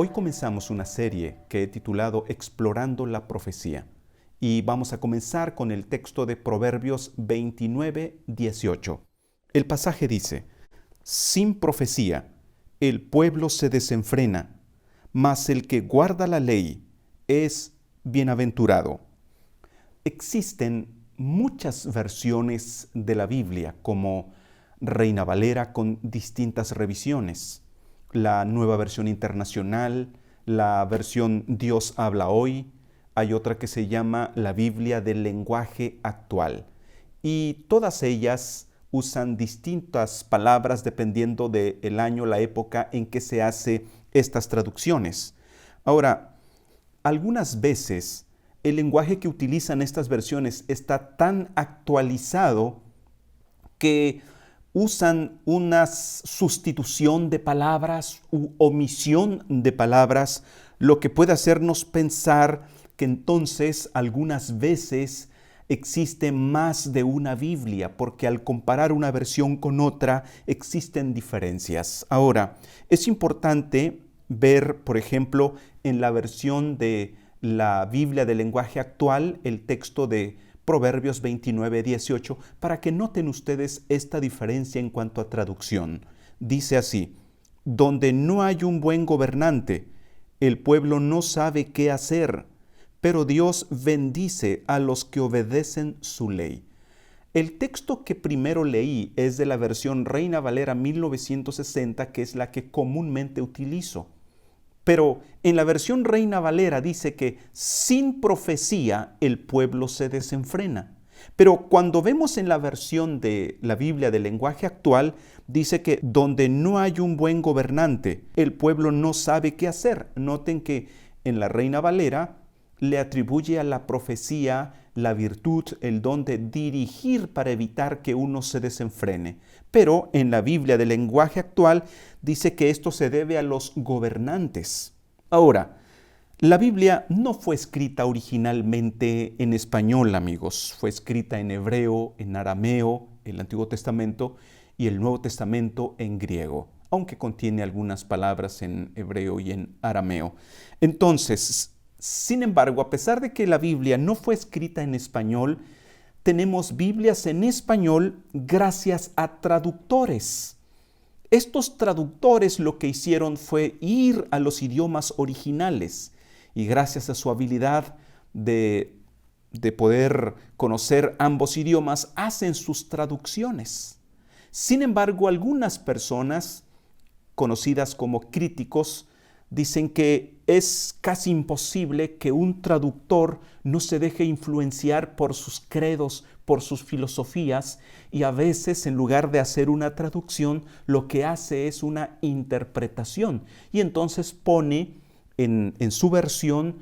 Hoy comenzamos una serie que he titulado Explorando la Profecía y vamos a comenzar con el texto de Proverbios 29:18. El pasaje dice: Sin profecía el pueblo se desenfrena, mas el que guarda la ley es bienaventurado. Existen muchas versiones de la Biblia, como Reina Valera con distintas revisiones, la Nueva Versión Internacional, la versión Dios habla hoy, hay otra que se llama la Biblia del lenguaje actual. Y todas ellas usan distintas palabras dependiendo del año, la época en que se hace estas traducciones. Ahora, algunas veces el lenguaje que utilizan estas versiones está tan actualizado que usan una sustitución de palabras u omisión de palabras, lo que puede hacernos pensar que entonces algunas veces existe más de una Biblia, porque al comparar una versión con otra existen diferencias. Ahora, es importante ver, por ejemplo, en la versión de la Biblia del lenguaje actual, el texto de Proverbios 29:18, para que noten ustedes esta diferencia en cuanto a traducción. Dice así: donde no hay un buen gobernante, el pueblo no sabe qué hacer, pero Dios bendice a los que obedecen su ley. El texto que primero leí es de la versión Reina Valera 1960, que es la que comúnmente utilizo. Pero en la versión Reina Valera dice que sin profecía el pueblo se desenfrena. Pero cuando vemos en la versión de la Biblia del lenguaje actual, dice que donde no hay un buen gobernante, el pueblo no sabe qué hacer. Noten que en la Reina Valera le atribuye a la profecía la virtud, el don de dirigir para evitar que uno se desenfrene. Pero en la Biblia del lenguaje actual dice que esto se debe a los gobernantes. Ahora, la Biblia no fue escrita originalmente en español, amigos. Fue escrita en hebreo, en arameo, el Antiguo Testamento, y el Nuevo Testamento en griego, aunque contiene algunas palabras en hebreo y en arameo. Entonces, sin embargo, a pesar de que la Biblia no fue escrita en español, tenemos Biblias en español gracias a traductores. Estos traductores lo que hicieron fue ir a los idiomas originales y gracias a su habilidad de poder conocer ambos idiomas, hacen sus traducciones. Sin embargo, algunas personas, conocidas como críticos, dicen que es casi imposible que un traductor no se deje influenciar por sus credos, por sus filosofías, y a veces en lugar de hacer una traducción, lo que hace es una interpretación. Y entonces pone en su versión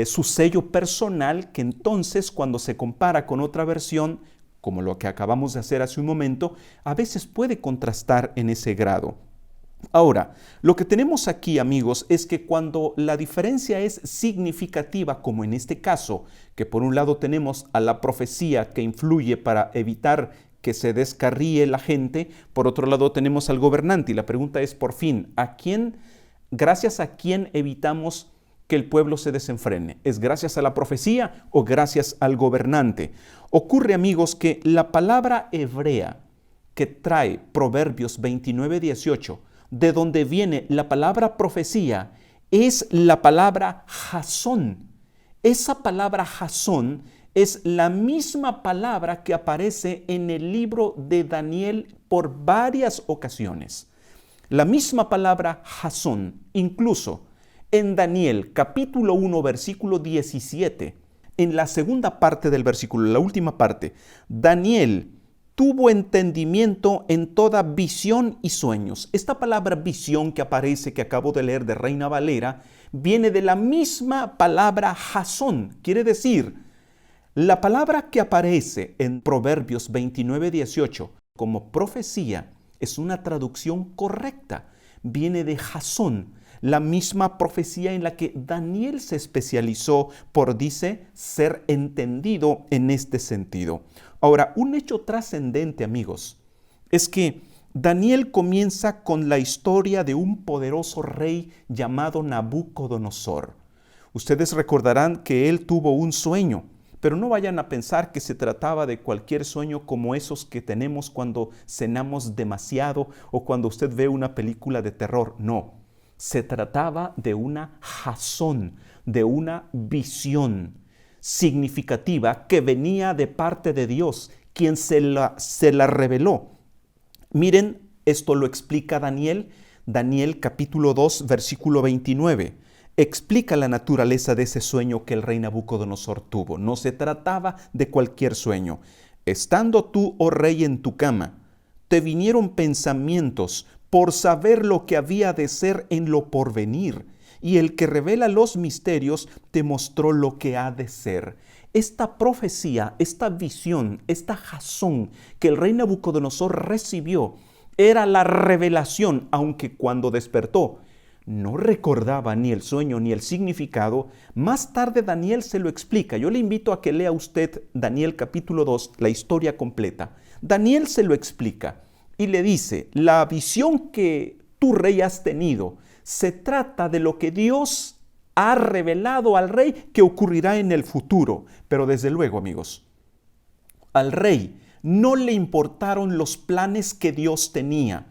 su sello personal, que entonces cuando se compara con otra versión, como lo que acabamos de hacer hace un momento, a veces puede contrastar en ese grado. Ahora, lo que tenemos aquí, amigos, es que cuando la diferencia es significativa, como en este caso, que por un lado tenemos a la profecía que influye para evitar que se descarríe la gente, por otro lado tenemos al gobernante, y la pregunta es, por fin, gracias a quién evitamos que el pueblo se desenfrene? ¿Es gracias a la profecía o gracias al gobernante? Ocurre, amigos, que la palabra hebrea que trae Proverbios 29:18, de donde viene la palabra profecía, es la palabra jasón. Esa palabra jasón es la misma palabra que aparece en el libro de Daniel por varias ocasiones. La misma palabra jasón, incluso en Daniel capítulo 1, versículo 17, en la segunda parte del versículo, la última parte, Daniel tuvo entendimiento en toda visión y sueños. Esta palabra visión que aparece, que acabo de leer de Reina Valera, viene de la misma palabra jasón. Quiere decir, la palabra que aparece en Proverbios 29:18 como profecía es una traducción correcta. Viene de jasón, la misma profecía en la que Daniel se especializó por, dice, ser entendido en este sentido. Ahora, un hecho trascendente, amigos, es que Daniel comienza con la historia de un poderoso rey llamado Nabucodonosor. Ustedes recordarán que él tuvo un sueño, pero no vayan a pensar que se trataba de cualquier sueño como esos que tenemos cuando cenamos demasiado o cuando usted ve una película de terror. No, se trataba de una jazón, de una visión significativa que venía de parte de Dios, quien se la reveló. Miren, esto lo explica Daniel, Daniel capítulo 2, versículo 29. Explica la naturaleza de ese sueño que el rey Nabucodonosor tuvo. No se trataba de cualquier sueño. Estando tú, oh rey, en tu cama, te vinieron pensamientos por saber lo que había de ser en lo porvenir, y el que revela los misterios te mostró lo que ha de ser. Esta profecía, esta visión, esta jazón que el rey Nabucodonosor recibió era la revelación, aunque cuando despertó no recordaba ni el sueño ni el significado. Más tarde Daniel se lo explica. Yo le invito a que lea usted Daniel capítulo 2, la historia completa. Daniel se lo explica y le dice, la visión que tú, rey, has tenido se trata de lo que Dios ha revelado al rey que ocurrirá en el futuro. Pero desde luego, amigos, al rey no le importaron los planes que Dios tenía.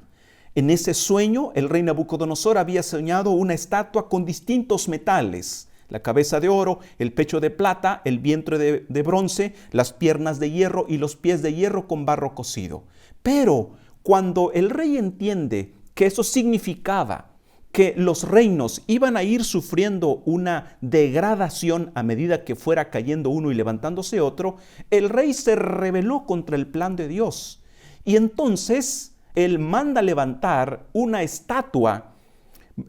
En ese sueño, el rey Nabucodonosor había soñado una estatua con distintos metales: la cabeza de oro, el pecho de plata, el vientre de bronce, las piernas de hierro y los pies de hierro con barro cocido. Pero cuando el rey entiende que eso significaba que los reinos iban a ir sufriendo una degradación a medida que fuera cayendo uno y levantándose otro, el rey se rebeló contra el plan de Dios. Y entonces él manda levantar una estatua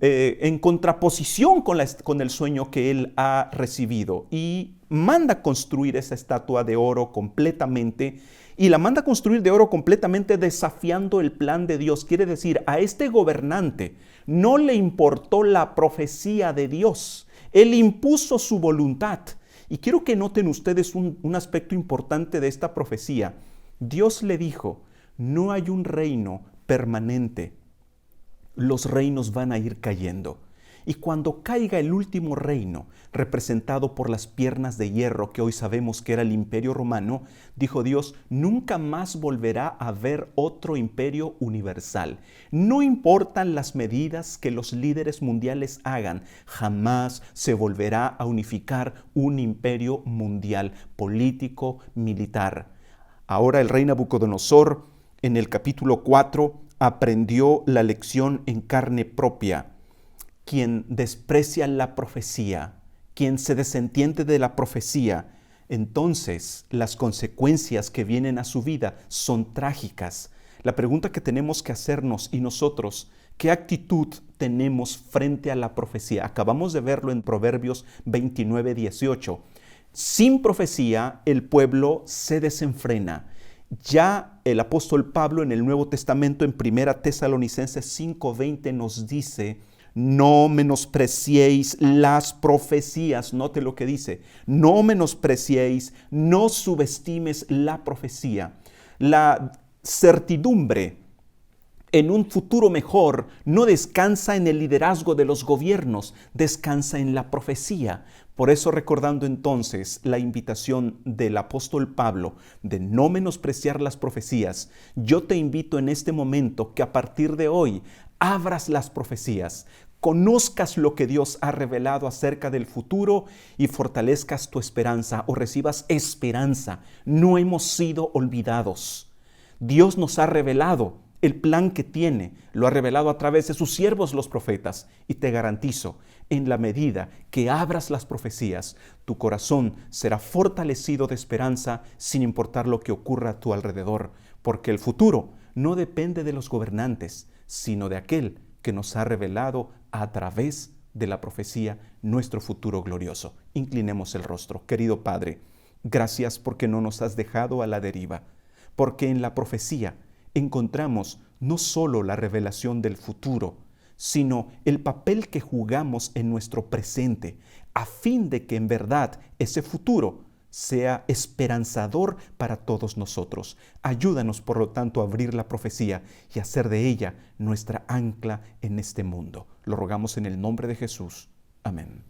en contraposición con el sueño que él ha recibido, y manda construir esa estatua de oro completamente, y la manda construir de oro completamente desafiando el plan de Dios. Quiere decir, a este gobernante no le importó la profecía de Dios, él impuso su voluntad. Y quiero que noten ustedes un aspecto importante de esta profecía. Dios le dijo, no hay un reino permanente, los reinos van a ir cayendo. Y cuando caiga el último reino, representado por las piernas de hierro, que hoy sabemos que era el Imperio Romano, dijo Dios, nunca más volverá a haber otro imperio universal. No importan las medidas que los líderes mundiales hagan, jamás se volverá a unificar un imperio mundial político, militar. Ahora el rey Nabucodonosor, en el capítulo 4, aprendió la lección en carne propia. Quien desprecia la profecía, quien se desentiende de la profecía, entonces las consecuencias que vienen a su vida son trágicas. La pregunta que tenemos que hacernos, y nosotros, ¿qué actitud tenemos frente a la profecía? Acabamos de verlo en Proverbios 29, 18. Sin profecía, el pueblo se desenfrena. Ya el apóstol Pablo en el Nuevo Testamento, en 1 Tesalonicenses 5:20, nos dice, no menospreciéis las profecías. Note lo que dice, no menospreciéis, no subestimes la profecía. La certidumbre en un futuro mejor no descansa en el liderazgo de los gobiernos, descansa en la profecía. Por eso, recordando entonces la invitación del apóstol Pablo de no menospreciar las profecías, yo te invito en este momento que a partir de hoy abras las profecías, conozcas lo que Dios ha revelado acerca del futuro y fortalezcas tu esperanza o recibas esperanza. No hemos sido olvidados. Dios nos ha revelado el plan que tiene, lo ha revelado a través de sus siervos los profetas, y te garantizo, en la medida que abras las profecías, tu corazón será fortalecido de esperanza sin importar lo que ocurra a tu alrededor, porque el futuro no depende de los gobernantes, sino de aquel que nos ha revelado a través de la profecía nuestro futuro glorioso. Inclinemos el rostro. Querido Padre, gracias porque no nos has dejado a la deriva, porque en la profecía encontramos no solo la revelación del futuro, sino el papel que jugamos en nuestro presente, a fin de que en verdad ese futuro sea esperanzador para todos nosotros. Ayúdanos, por lo tanto, a abrir la profecía y hacer de ella nuestra ancla en este mundo. Lo rogamos en el nombre de Jesús. Amén.